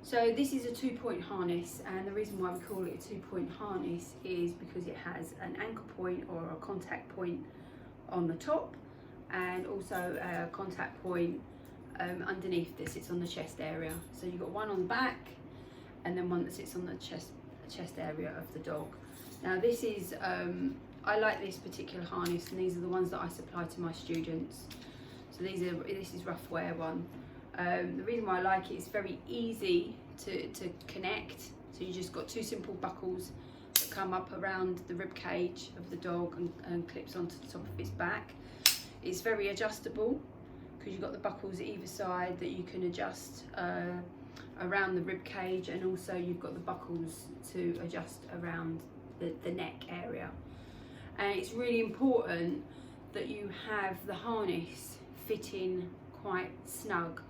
So this is a 2-point harness, and the reason why we call it a 2-point harness is because it has an anchor point or a contact point on the top, and also a contact point underneath that sits on the chest area. So you've got one on the back and then one that sits on the chest area of the dog. Now this is, I like this particular harness, and these are the ones that I supply to my students. So this is rough wear one. The reason why I like it is very easy to connect. So you just got 2 simple buckles that come up around the rib cage of the dog and clips onto the top of its back. It's very adjustable because you've got the buckles either side that you can adjust around the rib cage, and also you've got the buckles to adjust around the neck area. And it's really important that you have the harness fitting quite snug.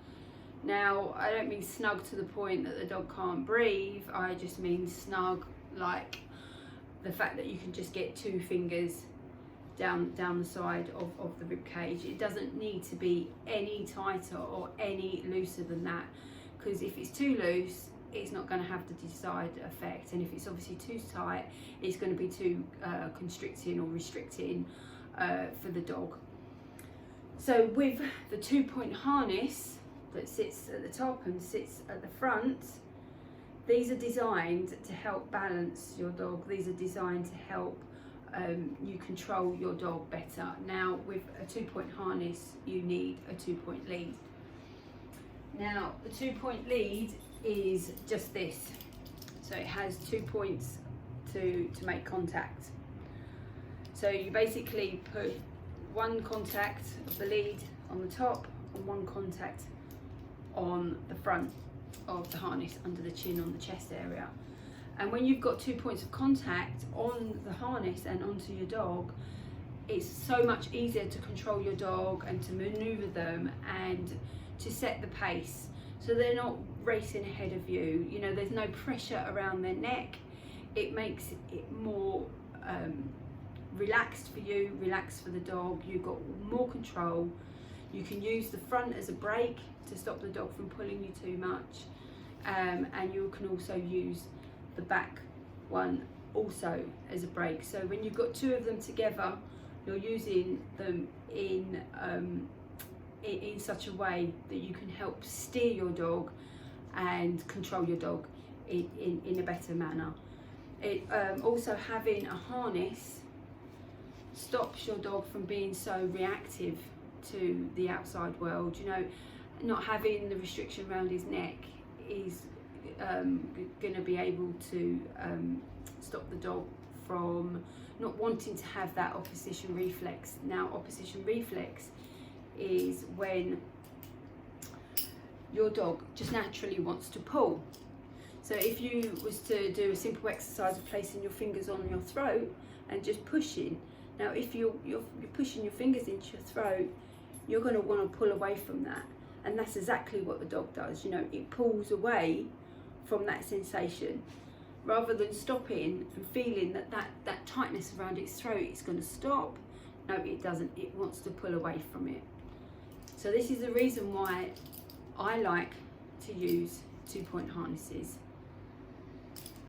Now, I don't mean snug to the point that the dog can't breathe, I just mean snug like the fact that you can just get 2 fingers down the side of the rib cage. It doesn't need to be any tighter or any looser than that, because if it's too loose, it's not going to have the desired effect, and if it's obviously too tight, it's going to be too constricting or restricting for the dog. So with the 2-point harness that sits at the top and sits at the front, these are designed to help balance your dog. These are designed to help you control your dog better. Now with a 2-point harness, you need a 2-point lead. Now the 2-point lead is just this. So it has 2 points to make contact. So you basically put 1 contact of the lead on the top and 1 contact on the front of the harness under the chin on the chest area. And when you've got 2 points of contact on the harness and onto your dog, it's so much easier to control your dog and to maneuver them and to set the pace, so they're not racing ahead of you. You know, there's no pressure around their neck. It makes it more relaxed for you, relaxed for the dog. You've got more control. You can use the front as a brake to stop the dog from pulling you too much, and you can also use the back one also as a brake. So when you've got 2 of them together, you're using them in such a way that you can help steer your dog and control your dog in a better manner. It also, having a harness stops your dog from being so reactive to the outside world. You know, not having the restriction around his neck is going to be able to stop the dog from not wanting to have that opposition reflex. Now, opposition reflex is when your dog just naturally wants to pull. So if you was to do a simple exercise of placing your fingers on your throat and just pushing, now if you're pushing your fingers into your throat, you're going to want to pull away from that, and that's exactly what the dog does. You know, it pulls away from that sensation rather than stopping and feeling that tightness around its throat. It's going to stop. No, it doesn't. It wants to pull away from it. So this is the reason why I like to use 2-point harnesses.